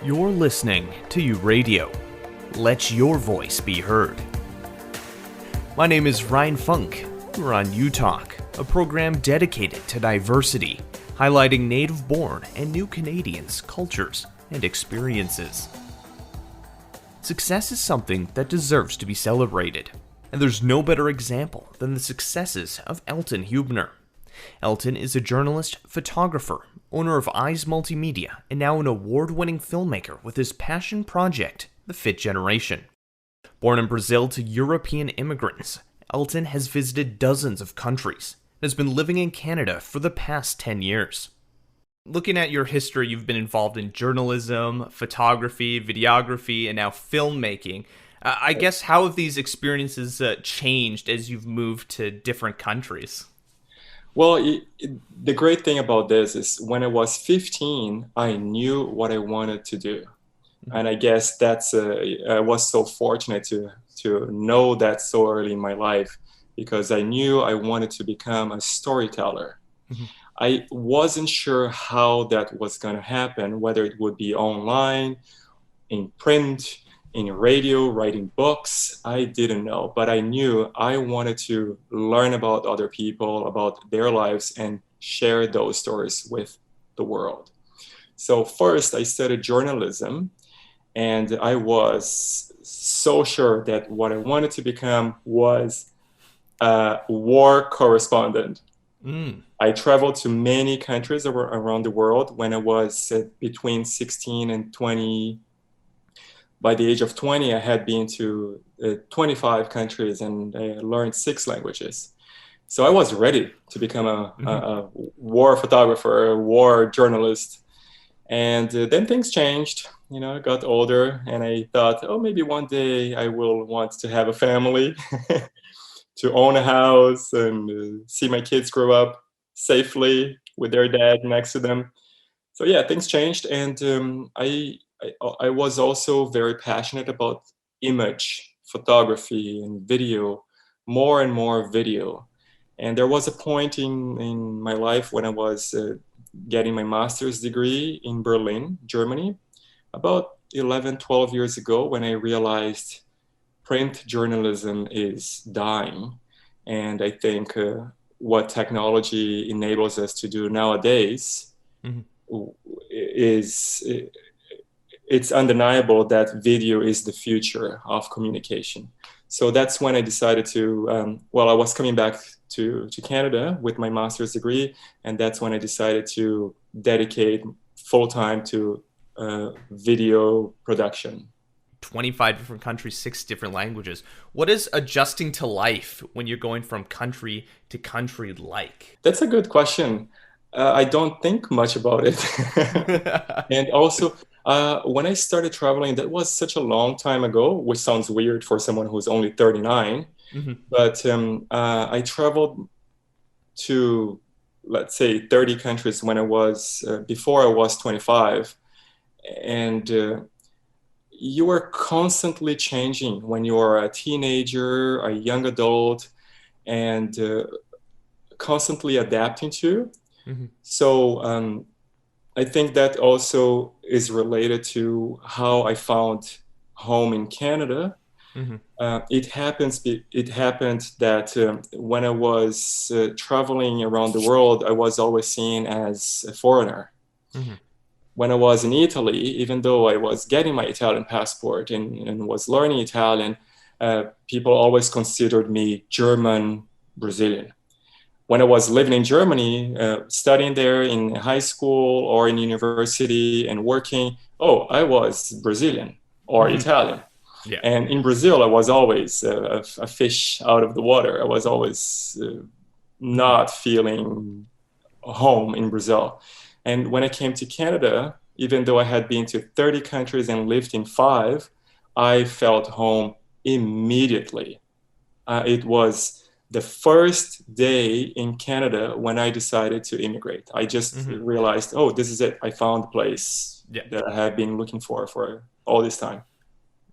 You're listening to U Radio. Let your voice be heard. My name is Ryan Funk. We're on UTalk, a program dedicated to diversity, highlighting native-born and new Canadians' cultures and experiences. Success is something that deserves to be celebrated, and there's no better example than the successes of Elton Hubner. Elton is a journalist, photographer, owner of Eyes Multimedia, and now an award-winning filmmaker with his passion project, The Fit Generation. Born in Brazil to European immigrants, Elton has visited dozens of countries and has been living in Canada for the past 10 years. Looking at your history, you've been involved in journalism, photography, videography, and now filmmaking. I guess how have these experiences changed as you've moved to different countries? Well, the great thing about this is when I was 15, I knew what I wanted to do. And I guess I was so fortunate to know that so early in my life, because I knew I wanted to become a storyteller. Mm-hmm. I wasn't sure how that was going to happen, whether it would be online, in print, in radio, writing books. I didn't know, but I knew I wanted to learn about other people, about their lives, and share those stories with the world. So first, I studied journalism, and I was so sure that what I wanted to become was a war correspondent. I traveled to many countries around the world when I was between 16 and 20. By the age of 20, I had been to 25 countries and I learned 6 languages. So I was ready to become a war photographer, a war journalist. And then things changed. I got older and I thought, maybe one day I will want to have a family, to own a house and see my kids grow up safely with their dad next to them. So yeah, things changed. And I was also very passionate about image photography and video, more and more video. And there was a point in my life when I was getting my master's degree in Berlin, Germany, about 11, 12 years ago, when I realized print journalism is dying. And I think what technology enables us to do nowadays is... It's undeniable that video is the future of communication. So that's when I decided to, I was coming back to Canada with my master's degree, and that's when I decided to dedicate full-time to video production. 25 different countries, 6 different languages. What is adjusting to life when you're going from country to country like? That's a good question. I don't think much about it. And also, when I started traveling, that was such a long time ago, which sounds weird for someone who's only 39. Mm-hmm. But I traveled to, let's say, 30 countries when I was, before I was 25. And you are constantly changing when you are a teenager, a young adult, and constantly adapting to. Mm-hmm. So I think that also is related to how I found home in Canada. Mm-hmm. It happened that when I was traveling around the world, I was always seen as a foreigner. Mm-hmm. When I was in Italy, even though I was getting my Italian passport and was learning Italian, people always considered me German Brazilian. When I was living in Germany, studying there in high school or in university and working, I was Brazilian or Italian. Yeah. And in Brazil, I was always a fish out of the water. I was always not feeling home in Brazil. And when I came to Canada, even though I had been to 30 countries and lived in 5, I felt home immediately. It was the first day in Canada when I decided to immigrate. I just realized, this is it. I found the place that I had been looking for all this time.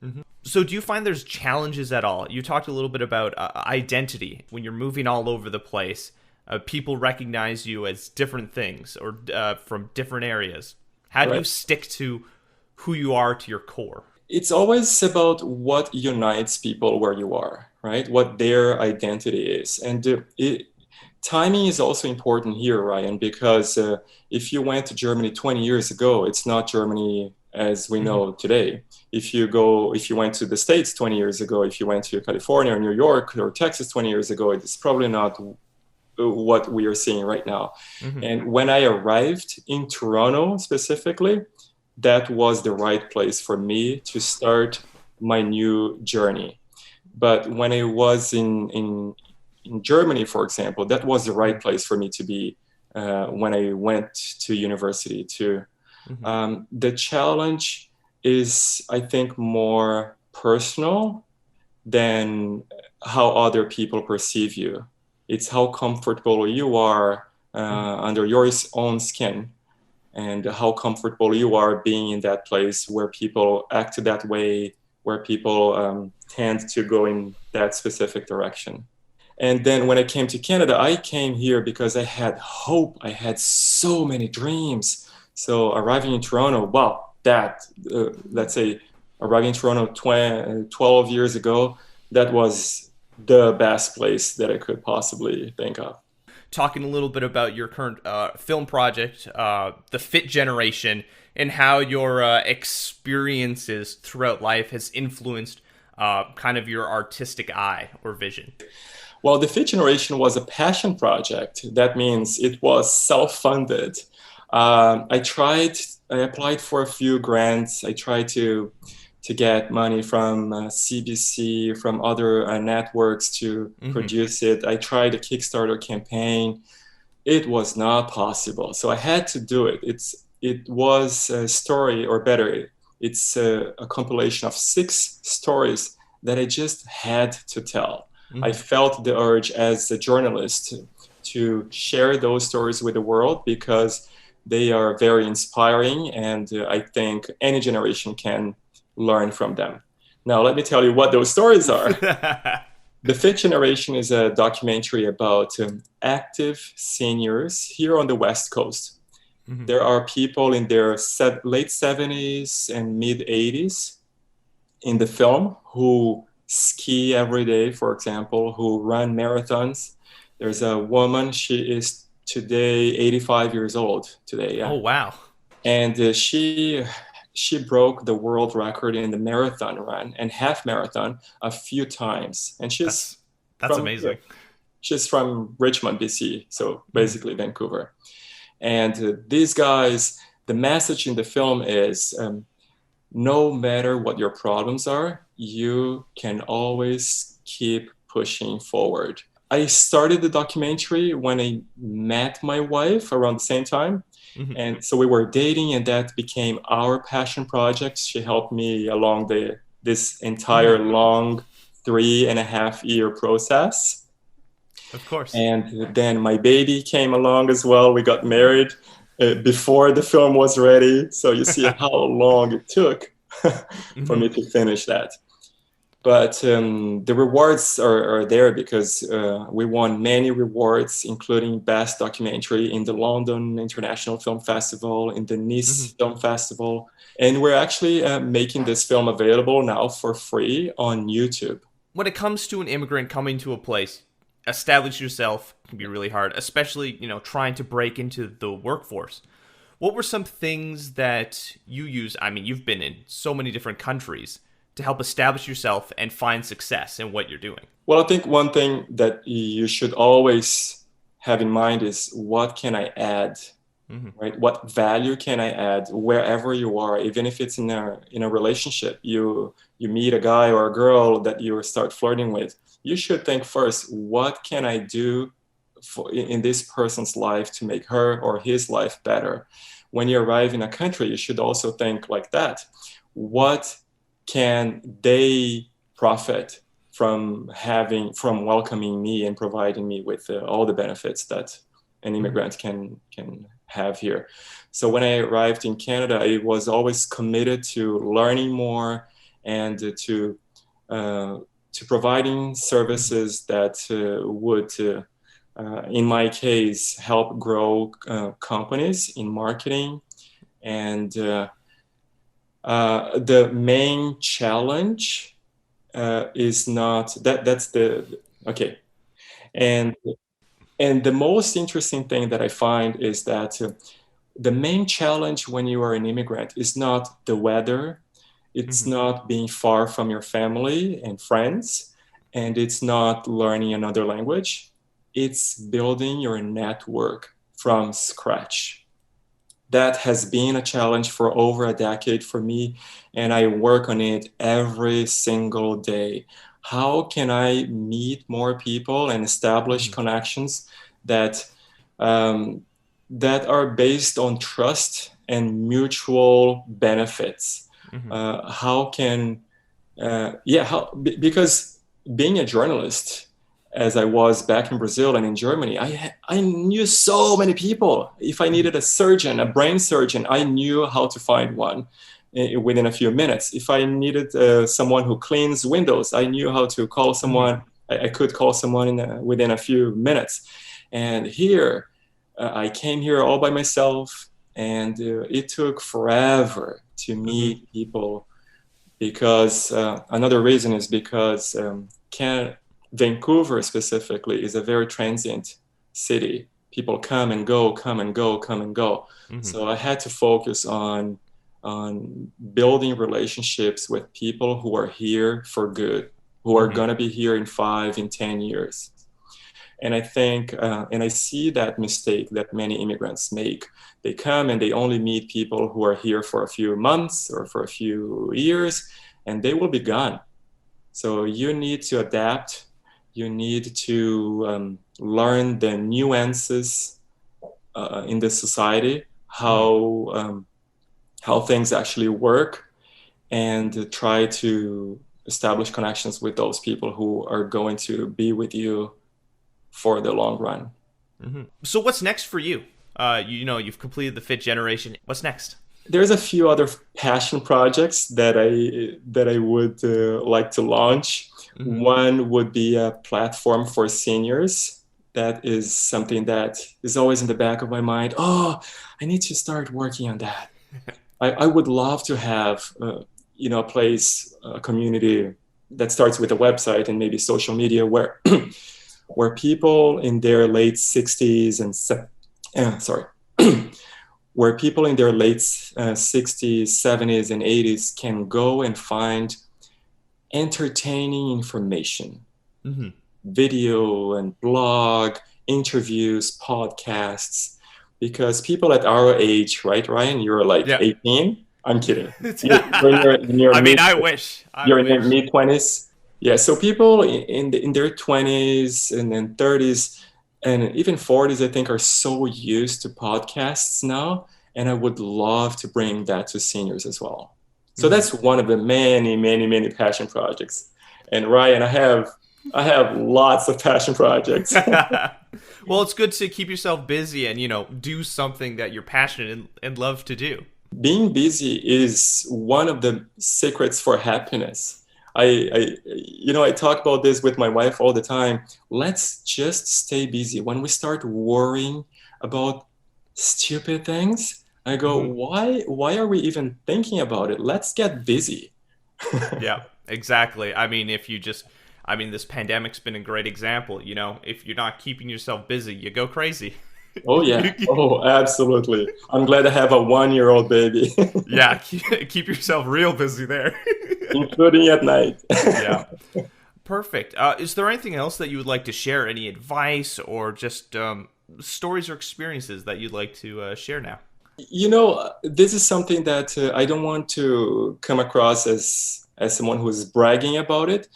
Mm-hmm. So do you find there's challenges at all? You talked a little bit about identity. When you're moving all over the place, people recognize you as different things or from different areas. How do you stick to who you are to your core? It's always about what unites people where you are, right? What their identity is. And timing is also important here, Ryan, because if you went to Germany 20 years ago, it's not Germany as we know today. If you went to the States 20 years ago, if you went to California or New York or Texas 20 years ago, it's probably not what we are seeing right now. And when I arrived in Toronto specifically, that was the right place for me to start my new journey. But when I was in Germany, for example, that was the right place for me to be when I went to university too. The challenge is, I think, more personal than how other people perceive you. It's how comfortable you are under your own skin, and how comfortable you are being in that place where people act that way, where people tend to go in that specific direction. And then when I came to Canada, I came here because I had hope. I had so many dreams. So arriving in Toronto, wow, let's say arriving in Toronto 12 years ago, that was the best place that I could possibly think of. Talking a little bit about your current film project, The Fit Generation, and how your experiences throughout life has influenced kind of your artistic eye or vision. Well, The Fit Generation was a passion project. That means it was self-funded. I applied for a few grants. I tried to get money from CBC, from other networks to produce it. I tried a Kickstarter campaign. It was not possible. So I had to do it. It was a story, or better, it's a compilation of 6 stories that I just had to tell. I felt the urge as a journalist to share those stories with the world because they are very inspiring, and I think any generation can learn from them. Now, let me tell you what those stories are. The Fit Generation is a documentary about active seniors here on the West Coast. There are people in their late 70s and mid 80s in the film who ski every day, for example, who run marathons. There's a woman, she is today 85 years old today. Yeah. Oh, wow. And she broke the world record in the marathon run and half marathon a few times. And That's amazing. She's from Richmond, BC, so basically Vancouver. And these guys, the message in the film is no matter what your problems are, you can always keep pushing forward. I started the documentary when I met my wife around the same time. And so we were dating, and that became our passion project. She helped me along this entire long 3.5-year process. Of course. And then my baby came along as well. We got married before the film was ready. So you see how long it took for me to finish that. But the rewards are there because we won many rewards, including Best Documentary in the London International Film Festival, in the Nice Film Festival. And we're actually making this film available now for free on YouTube. When it comes to an immigrant coming to a place, establish yourself can be really hard, especially, trying to break into the workforce. What were some things that you use? I mean, you've been in so many different countries to help establish yourself and find success in what you're doing. Well, I think one thing that you should always have in mind is what can I add, right? What value can I add wherever you are, even if it's in a relationship, you meet a guy or a girl that you start flirting with. You should think first, what can I do in this person's life to make her or his life better? When you arrive in a country, you should also think like that. What can they profit from welcoming me and providing me with all the benefits that an immigrant can have here? So when I arrived in Canada, I was always committed to learning more and to providing services that would, in my case, help grow companies in marketing. And The main challenge is not that. That's the okay. And the most interesting thing that I find is that the main challenge when you are an immigrant is not the weather, it's Mm-hmm. not being far from your family and friends, and it's not learning another language. It's building your network from scratch. That has been a challenge for over a decade for me, and I work on it every single day. How can I meet more people and establish Mm-hmm. connections that um, that are based on trust and mutual benefits? Mm-hmm. How can because being a journalist, as I was back in Brazil and in Germany, I knew so many people. If I needed a surgeon, a brain surgeon, I knew how to find one within a few minutes. If I needed someone who cleans windows, I knew how to call Mm-hmm. someone. I could call someone within a few minutes. And here, I came here all by myself, and it took forever to Mm-hmm. meet people because another reason is because Vancouver specifically is a very transient city. People come and go, come and go, come and go. Mm-hmm. So I had to focus on building relationships with people who are here for good, who are Mm-hmm. going to be here in 5 in 10 years. And I think, and I see that mistake that many immigrants make. They come and they only meet people who are here for a few months or for a few years, and they will be gone. So you need to adapt. You need to learn the nuances in the society, Mm-hmm. how things actually work, and try to establish connections with those people who are going to be with you for the long run. Mm-hmm. So what's next for you? You've completed the fifth generation. What's next? There's a few other passion projects that I would like to launch. Mm-hmm. One would be a platform for seniors. That is something that is always in the back of my mind. Oh, I need to start working on that. I would love to have a place, a community that starts with a website and maybe social media where where people in their late 60s and sorry where people in their late 60s, 70s, and 80s can go and find entertaining information, Mm-hmm. video and blog, interviews, podcasts. Because people at our age, right, Ryan, you're like Yeah. 18. I'm kidding. You're I mean, mid, I wish. I you're in your wish. mid 20s. Yeah, so people in their 20s and then 30s and even 40s, I think, are so used to podcasts now. And I would love to bring that to seniors as well. So Mm-hmm. that's one of the many, many, many passion projects. And Ryan, I have lots of passion projects. Well, it's good to keep yourself busy and do something that you're passionate and love to do. Being busy is one of the secrets for happiness. I talk about this with my wife all the time. Let's just stay busy. When we start worrying about stupid things, I go, Mm-hmm. why are we even thinking about it? Let's get busy. Yeah, exactly. I mean, this pandemic's been a great example. If you're not keeping yourself busy, you go crazy. Oh yeah. Oh, absolutely. I'm glad I have a 1-year-old baby, Yeah, keep yourself real busy there. including at night. Yeah, perfect. Is there anything else that you would like to share? Any advice or just stories or experiences that you'd like to share now? This is something that I don't want to come across as someone who is bragging about it,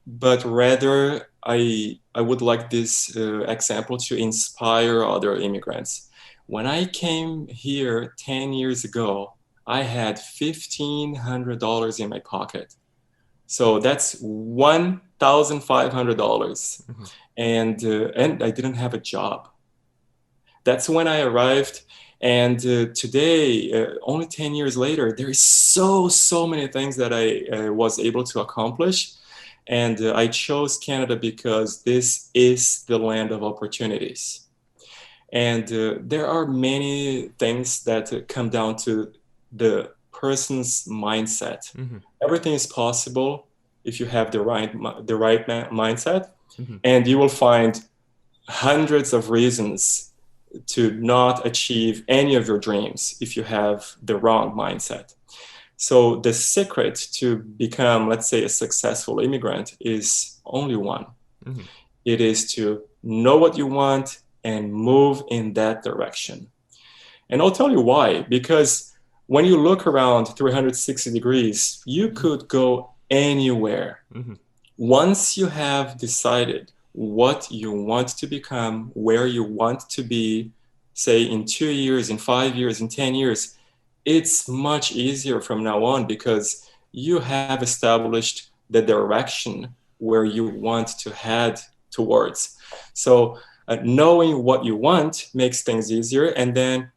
but rather I would like this example to inspire other immigrants. When I came here 10 years ago, I had $1,500 in my pocket. So that's $1,500, Mm-hmm. and I didn't have a job. That's when I arrived. And today, only 10 years later, there is so many things that I was able to accomplish. And I chose Canada because this is the land of opportunities. And there are many things that come down to the person's mindset. Everything is possible if you have the right mindset, and you will find hundreds of reasons to not achieve any of your dreams if you have the wrong mindset. So the secret to become, let's say, a successful immigrant is only one. It is to know what you want and move in that direction. And I'll tell you why. Because when you look around 360 degrees, you could go anywhere. Once you have decided what you want to become, where you want to be, say in 2 years, in 5 years, in 10 years, it's much easier from now on because you have established the direction where you want to head towards. So knowing what you want makes things easier, and then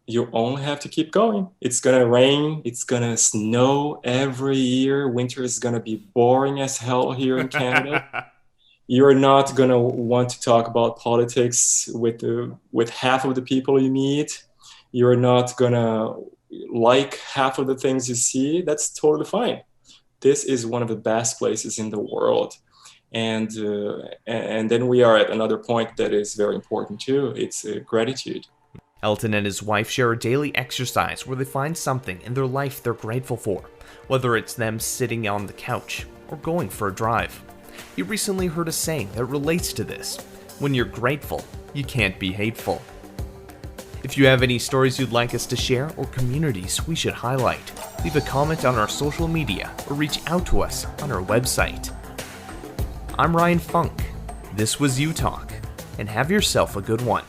you only have to keep going. It's gonna rain, it's gonna snow every year. Winter is gonna be boring as hell here in Canada. You're not gonna want to talk about politics with half of the people you meet. You're not gonna like half of the things you see. That's totally fine. This is one of the best places in the world. And then we are at another point that is very important too. It's gratitude. Elton and his wife share a daily exercise where they find something in their life they're grateful for, whether it's them sitting on the couch or going for a drive. He recently heard a saying that relates to this: when you're grateful, you can't be hateful. If you have any stories you'd like us to share or communities we should highlight, leave a comment on our social media or reach out to us on our website. I'm Ryan Funk. This was UTalk, and have yourself a good one.